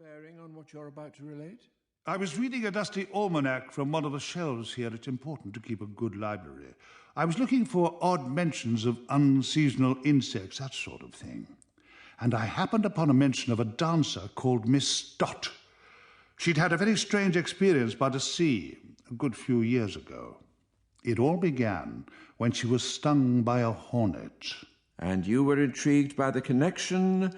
bearing on what you're about to relate? I was reading a dusty almanac from one of the shelves here. It's important to keep a good library. I was looking for odd mentions of unseasonal insects, that sort of thing. And I happened upon a mention of a dancer called Miss Dot. She'd had a very strange experience by the sea a good few years ago. It all began when she was stung by a hornet. And you were intrigued by the connection.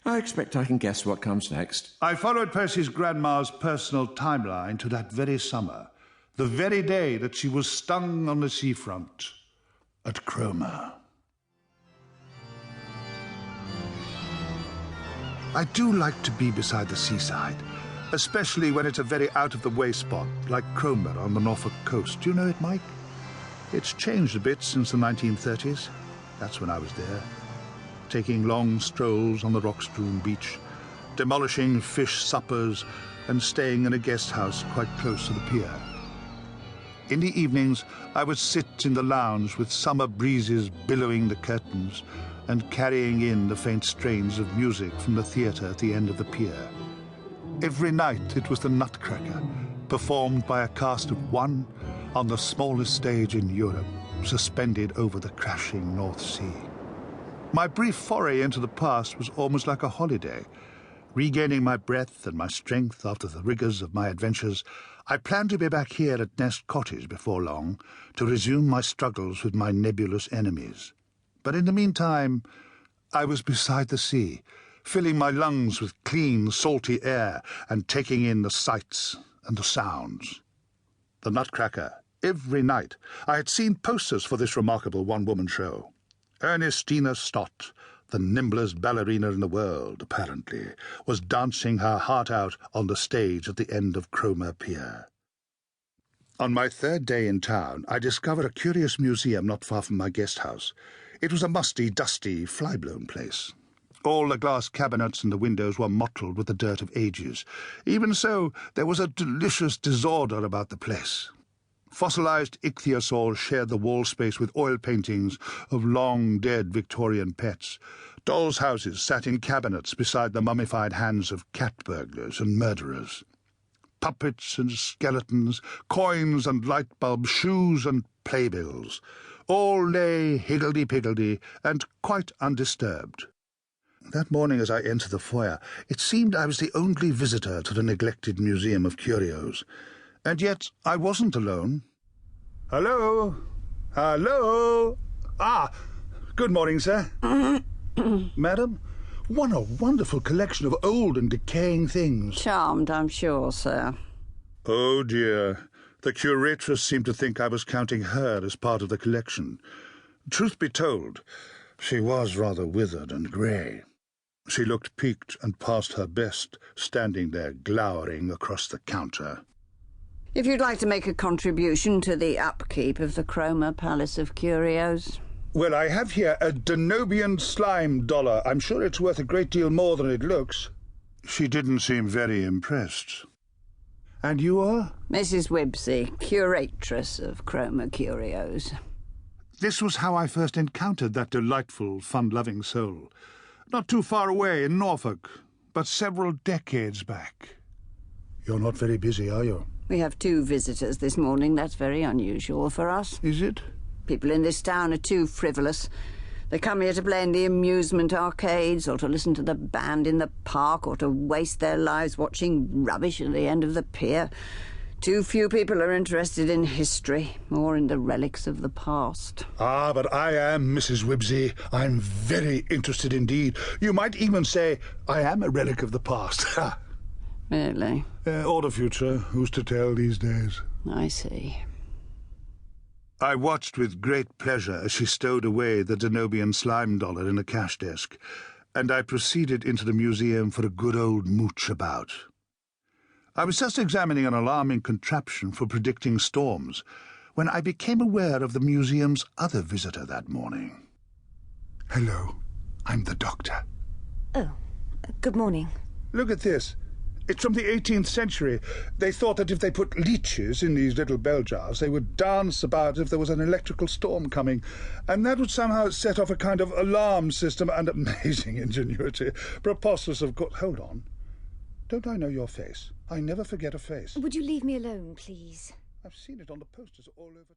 I expect I can guess what comes next. I followed Percy's grandma's personal timeline to that very summer, the very day that she was stung on the seafront at Cromer. I do like to be beside the seaside, especially when it's a very out-of-the-way spot, like Cromer on the Norfolk coast. Do you know it, Mike? It's changed a bit since the 1930s. That's when I was there, taking long strolls on the rock-strewn beach, demolishing fish suppers and staying in a guest house quite close to the pier. In the evenings, I would sit in the lounge with summer breezes billowing the curtains and carrying in the faint strains of music from the theatre at the end of the pier. Every night it was the Nutcracker, performed by a cast of one on the smallest stage in Europe, suspended over the crashing North Sea. My brief foray into the past was almost like a holiday. Regaining my breath and my strength after the rigours of my adventures, I planned to be back here at Nest Cottage before long to resume my struggles with my nebulous enemies. But in the meantime, I was beside the sea, filling my lungs with clean, salty air and taking in the sights and the sounds. The Nutcracker, every night. I had seen posters for this remarkable one-woman show. Ernestina Scott, the nimblest ballerina in the world, apparently, was dancing her heart out on the stage at the end of Cromer Pier. On my third day in town, I discovered a curious museum not far from my guest house. It was a musty, dusty, fly-blown place. All the glass cabinets and the windows were mottled with the dirt of ages. Even so, there was a delicious disorder about the place. Fossilized ichthyosaurs shared the wall space with oil paintings of long-dead Victorian pets. Dolls' houses sat in cabinets beside the mummified hands of cat burglars and murderers. Puppets and skeletons, coins and light bulbs, shoes and playbills, all lay higgledy-piggledy and quite undisturbed. That morning as I entered the foyer, it seemed I was the only visitor to the neglected Museum of Curios. And yet I wasn't alone. Hello? Hello? Ah, good morning, sir. Madam, what a wonderful collection of old and decaying things. Charmed, I'm sure, sir. Oh, dear. The curatress seemed to think I was counting her as part of the collection. Truth be told, she was rather withered and grey. She looked peaked and past her best, standing there glowering across the counter. If you'd like to make a contribution to the upkeep of the Cromer Palace of Curios. Well, I have here a Danobian slime dollar. I'm sure it's worth a great deal more than it looks. She didn't seem very impressed. And you are? Mrs Wibbsey, curatress of Cromer Curios. This was how I first encountered that delightful, fun-loving soul. Not too far away in Norfolk, but several decades back. You're not very busy, are you? We have 2 visitors this morning. That's very unusual for us. Is it? People in this town are too frivolous. They come here to play in the amusement arcades, or to listen to the band in the park, or to waste their lives watching rubbish at the end of the pier. Too few people are interested in history, or in the relics of the past. Ah, but I am Mrs Wibbsey. I'm very interested indeed. You might even say I am a relic of the past. Really? Or the future. Who's to tell these days? I see. I watched with great pleasure as she stowed away the Danobian slime dollar in a cash desk, and I proceeded into the museum for a good old mooch about. I was just examining an alarming contraption for predicting storms when I became aware of the museum's other visitor that morning. Hello, I'm the doctor. Oh, good morning. Look at this. It's from the 18th century. They thought that if they put leeches in these little bell jars, they would dance about as if there was an electrical storm coming, and that would somehow set off a kind of alarm system, and amazing ingenuity. Preposterous, of course. Hold on. Don't I know your face? I never forget a face. Would you leave me alone, please? I've seen it on the posters all over